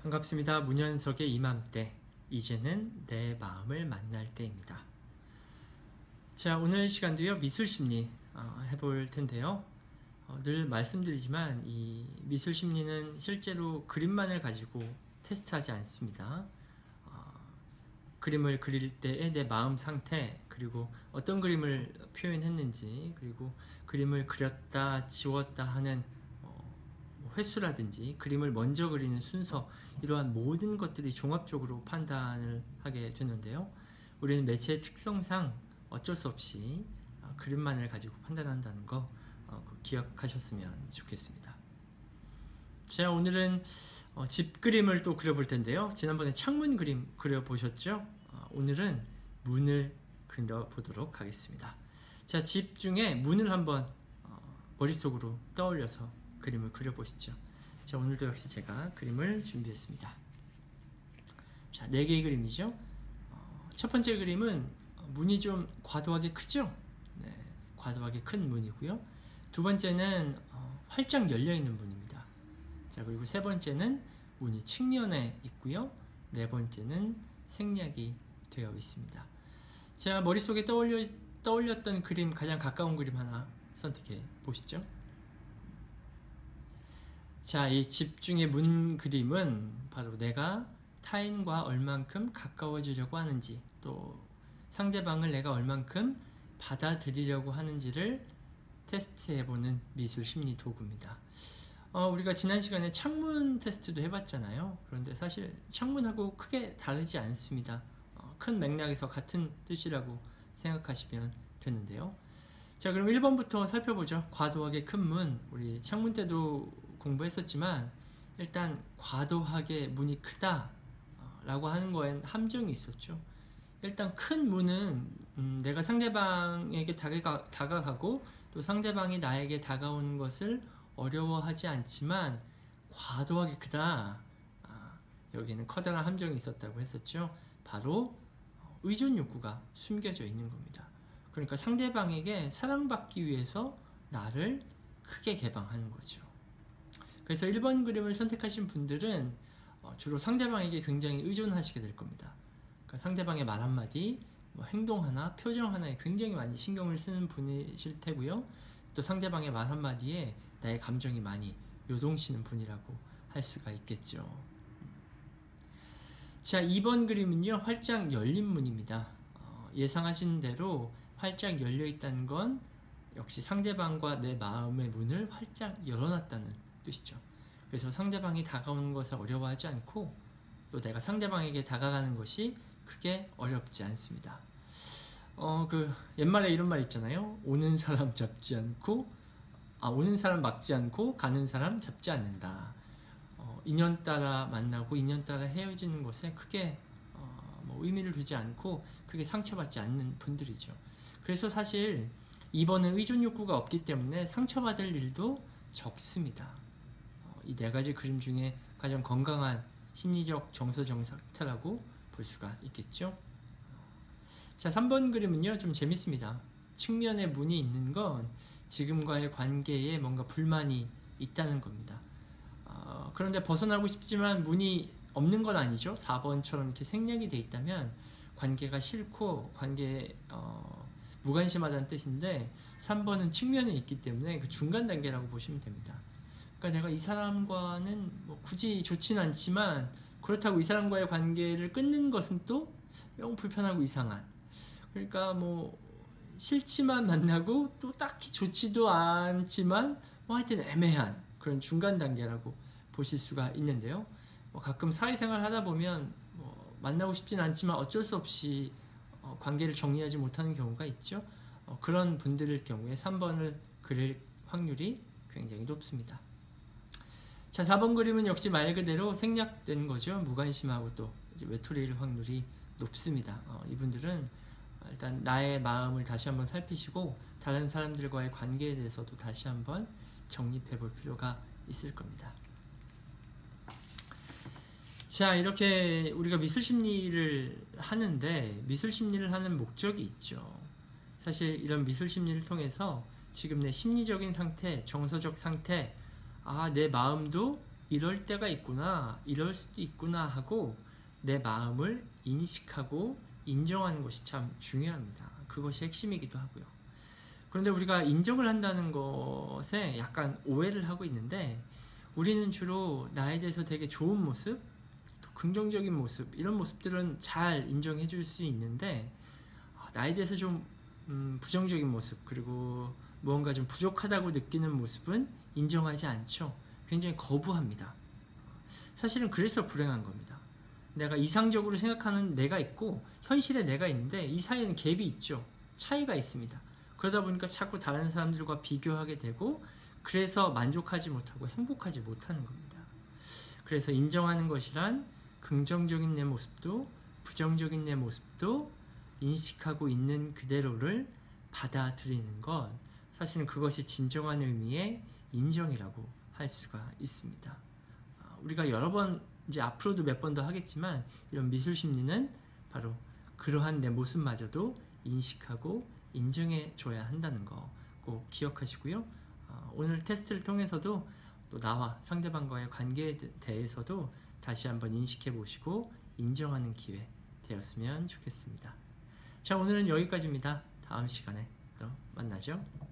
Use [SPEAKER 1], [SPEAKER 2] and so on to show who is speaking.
[SPEAKER 1] 반갑습니다. 문현석의 이맘때, 이제는 내 마음을 만날 때입니다. 자, 오늘 시간도요, 미술심리 해볼 텐데요. 늘 말씀드리지만 이 미술심리는 실제로 그림만을 가지고 테스트하지 않습니다. 그림을 그릴 때의 내 마음 상태, 그리고 어떤 그림을 표현했는지, 그리고 그림을 그렸다 지웠다 하는 횟수라든지 그림을 먼저 그리는 순서, 이러한 모든 것들이 종합적으로 판단을 하게 되는데요. 우리는 매체의 특성상 어쩔 수 없이 그림만을 가지고 판단한다는 거 기억하셨으면 좋겠습니다. 자, 오늘은 집 그림을 또 그려볼 텐데요. 지난번에 창문 그림 그려보셨죠? 오늘은 문을 그려보도록 하겠습니다. 자, 집 중에 문을 한번 머릿속으로 떠올려서 그림을 그려보시죠. 자, 오늘도 역시 제가 그림을 준비했습니다. 자, 4개의 그림이죠. 첫 번째 그림은 문이 좀 과도하게 크죠? 네, 과도하게 큰 문이고요. 두 번째는 활짝 열려있는 문입니다. 자, 그리고 세 번째는 문이 측면에 있고요. 네 번째는 생략이 되어 있습니다. 자, 머릿속에 떠올렸던 그림, 가장 가까운 그림 하나 선택해 보시죠. 자, 이 집중의 문 그림은 바로 내가 타인과 얼만큼 가까워지려고 하는지, 또 상대방을 내가 얼만큼 받아들이려고 하는지를 테스트해보는 미술 심리 도구입니다. 우리가 지난 시간에 창문 테스트도 해봤잖아요. 그런데 사실 창문하고 크게 다르지 않습니다. 큰 맥락에서 같은 뜻이라고 생각하시면 되는데요. 자, 그럼 1번부터 살펴보죠. 과도하게 큰 문, 우리 창문 때도 공부했었지만 일단 과도하게 문이 크다 라고 하는 거엔 함정이 있었죠. 일단 큰 문은 내가 상대방에게 다가가고 또 상대방이 나에게 다가오는 것을 어려워하지 않지만 과도하게 크다, 여기에는 커다란 함정이 있었다고 했었죠. 바로 의존 욕구가 숨겨져 있는 겁니다. 그러니까 상대방에게 사랑받기 위해서 나를 크게 개방하는 거죠. 그래서 1번 그림을 선택하신 분들은 주로 상대방에게 굉장히 의존하시게 될 겁니다. 그러니까 상대방의 말 한마디, 행동 하나, 표정 하나에 굉장히 많이 신경을 쓰는 분이실 테고요. 또 상대방의 말 한마디에 나의 감정이 많이 요동치는 분이라고 할 수가 있겠죠. 자, 2번 그림은요, 활짝 열린 문입니다. 예상하신 대로 활짝 열려 있다는 건 역시 상대방과 내 마음의 문을 활짝 열어놨다는 뜻이죠. 그래서 상대방이 다가오는 것을 어려워하지 않고 또 내가 상대방에게 다가가는 것이 크게 어렵지 않습니다. 옛말에 이런 말 있잖아요. 오는 사람 막지 않고 가는 사람 잡지 않는다. 인연 따라 만나고 인연 따라 헤어지는 것에 크게 의미를 두지 않고 크게 상처받지 않는 분들이죠. 그래서 사실 2번은 의존 욕구가 없기 때문에 상처받을 일도 적습니다. 이 4가지 그림 중에 가장 건강한 심리적 정서적 상태라고 볼 수가 있겠죠. 자, 3번 그림은요, 좀 재밌습니다. 측면에 문이 있는 건 지금과의 관계에 뭔가 불만이 있다는 겁니다. 그런데 벗어나고 싶지만 문이 없는 건 아니죠. 4번처럼 이렇게 생략이 돼 있다면 관계가 싫고 관계에 무관심하다는 뜻인데, 3번은 측면에 있기 때문에 그 중간 단계라고 보시면 됩니다. 그러니까 내가 이 사람과는 굳이 좋지는 않지만 그렇다고 이 사람과의 관계를 끊는 것은 또 영 불편하고 이상한, 그러니까 싫지만 만나고 또 딱히 좋지도 않지만 하여튼 애매한 그런 중간 단계라고 보실 수가 있는데요. 가끔 사회생활 하다 보면 만나고 싶진 않지만 어쩔 수 없이 관계를 정리하지 못하는 경우가 있죠. 그런 분들일 경우에 3번을 그릴 확률이 굉장히 높습니다. 자, 4번 그림은 역시 말 그대로 생략된 거죠. 무관심하고 또 이제 외톨이일 확률이 높습니다. 이분들은 일단 나의 마음을 다시 한번 살피시고 다른 사람들과의 관계에 대해서도 다시 한번 정립해 볼 필요가 있을 겁니다. 자, 이렇게 우리가 미술심리를 하는데 미술심리를 하는 목적이 있죠. 사실 이런 미술심리를 통해서 지금 내 심리적인 상태, 정서적 상태, 내 마음도 이럴 때가 있구나, 이럴 수도 있구나 하고 내 마음을 인식하고 인정하는 것이 참 중요합니다. 그것이 핵심이기도 하고요. 그런데 우리가 인정을 한다는 것에 약간 오해를 하고 있는데, 우리는 주로 나에 대해서 되게 좋은 모습, 또 긍정적인 모습, 이런 모습들은 잘 인정해 줄 수 있는데, 나에 대해서 좀 부정적인 모습, 그리고 무언가 좀 부족하다고 느끼는 모습은 인정하지 않죠. 굉장히 거부합니다. 사실은 그래서 불행한 겁니다. 내가 이상적으로 생각하는 내가 있고 현실의 내가 있는데 이 사이에는 갭이 있죠. 차이가 있습니다. 그러다 보니까 자꾸 다른 사람들과 비교하게 되고, 그래서 만족하지 못하고 행복하지 못하는 겁니다. 그래서 인정하는 것이란 긍정적인 내 모습도 부정적인 내 모습도 인식하고 있는 그대로를 받아들이는 것, 사실은 그것이 진정한 의미의 인정이라고 할 수가 있습니다. 우리가 여러 번, 이제 앞으로도 몇 번 더 하겠지만, 이런 미술 심리는 바로 그러한 내 모습마저도 인식하고 인정해 줘야 한다는 거 꼭 기억하시고요. 오늘 테스트를 통해서도 또 나와 상대방과의 관계에 대해서도 다시 한번 인식해 보시고 인정하는 기회 되었으면 좋겠습니다. 자, 오늘은 여기까지입니다. 다음 시간에 또 만나죠.